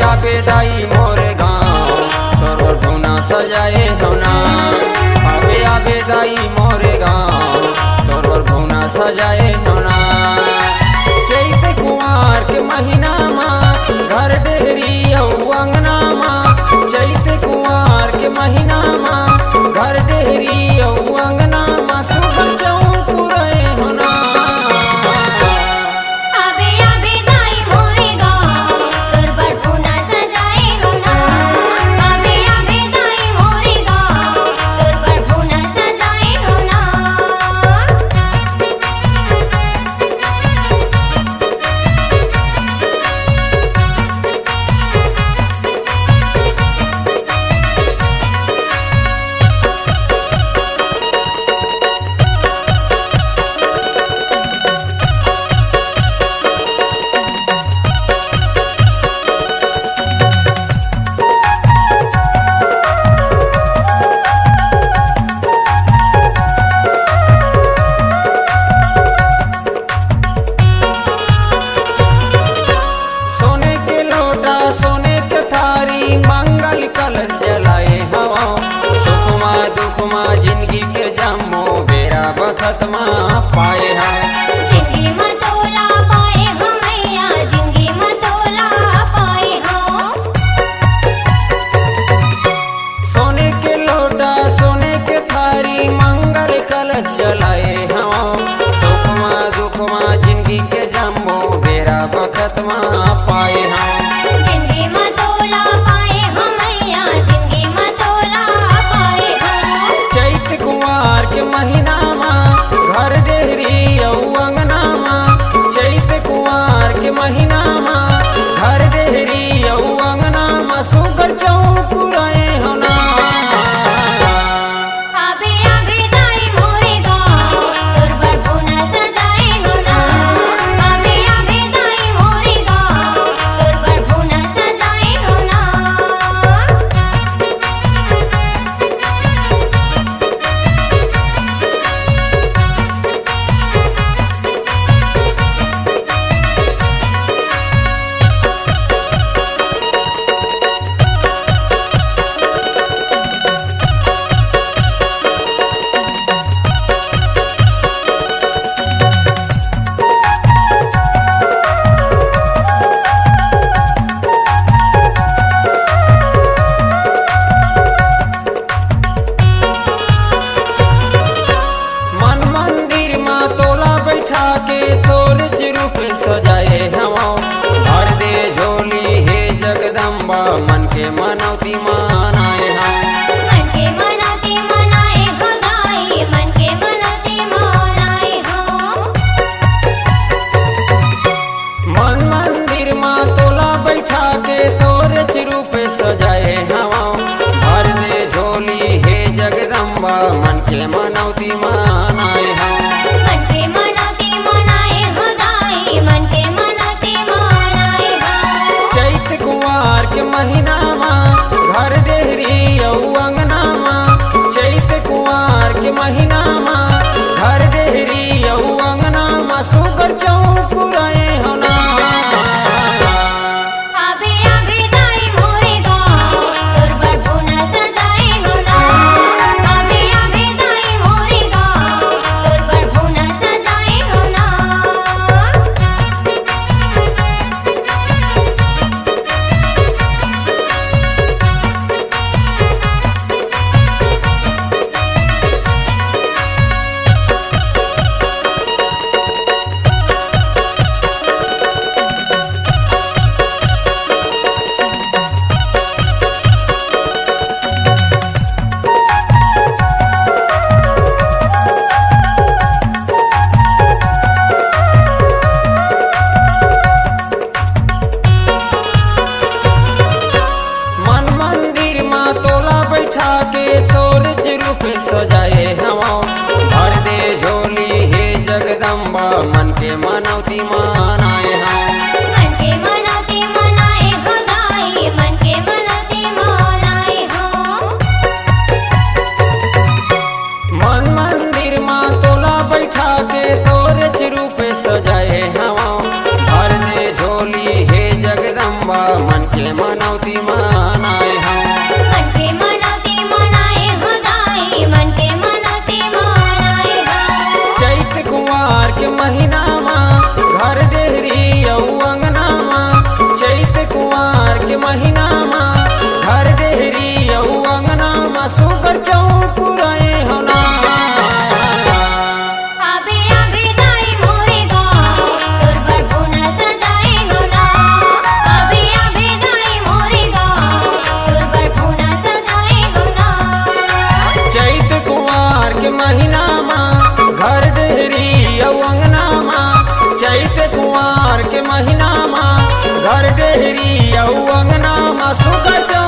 आबे दाई मोरे गाँव तोर ढूना सजाए होना। आबे दाई मोरे गाँव तोर ढूना सजाए होना। चैत कुंवार के महीना माँ घर डेहरी अंगना माँ। चैत कुंवार के महीना माँ घर डेहरी अंगना माँ। सुगर चौक पुरे होना। आबे दाई मोरे गाँव तोर बड़ूना सजाए होना। आबे दाई मोरे गाँव तोर बड़ूना सजाए होना। सोने के लोटा सोने के थारी मंगल कलश जलाए हवा। सुखमा दुखमा जिंदगी के जम्मो बेरा बखत माँ पाए हैं। जिंदगी में तोला पाए हमैया जिंदगी में तोला पाए हम। सोने के लोटा सोने के थारी मंगल कलश जलाए हवा। सुखमा दुखमा जिंदगी के जम्मो बेरा बखत माँ पाए हैं। जिंदगी में तोला पाए हमैया जिंदगी में तोला पाए हम। चैत कुंवार के महीना माँ घर डेहरी अंगना माँ। चैत कुंवार के महीना माँ घर डेहरी अंगना माँ। सुगर चौक पुराए होना। आबे दाई मोरे गाँव तोर बड़ूना सजाए होना। आबे दाई मोरे गाँव तोर बड़ूना सजाए होना। मन मंदिर माँ तोला बैठा के तोर रूप सजाए हवा। भर दे झोली हे जगदम्बा मन के मनौती मानाए हम। मन के मनौती मनाए हो दाई मन के मनौती मनाए हो। मन मंदिर माँ तोला बैठा के तोर रूप सजाए हवा। भर दे झोली हे जगदम्बा मन के मनौती मानाए हम। मन के मनौती मनाए हो दाई मन के मनौती मनाए हो। चैत कुंवार के महीना माँ घर डेहरी अंगना माँ। चैत कुंवार के महीना माँ घर डेहरी अंगना माँ। सुगर चौक पुराए होना। आबे दाई मोरे गाँव तोर बड़ूना सजाए होना। आबे दाई मोरे गाँव तोर बड़ूना सजाए होना। मन मंदिर माँ तोला बैठा के तोर रूप सजाए हवा। भर दे झोली हे जगदम्बा मन के मनौती मानाए हम। मन के मनौती मनाए हो दाई मन के मनौती मनाए हो। मन मंदिर माँ तोला बैठा के तोर रूप सजाए हवा। भर दे झोली हे जगदम्बा मन के के मनौती मनाए हम मन के मनौती मनाए हो दाई मन के मनौती मनाए हो चैत कुंवार के महीना घर डेहरी औ अंगना चैत कुंवार के महीना घर डेहरी औ अंगना सुगर चौपुराए होना आबे आबे दाई मोरे गाँव तोर बरभुना सजाए हो ना आबे आबे दाई मोरे गाँव तोर बरभुना सजाए हो ना चैत कुंवार के महीना घर डेहरी औ अंगना चैत कुंवार के महीना घर डेहरी औ अंगना सुगर चौ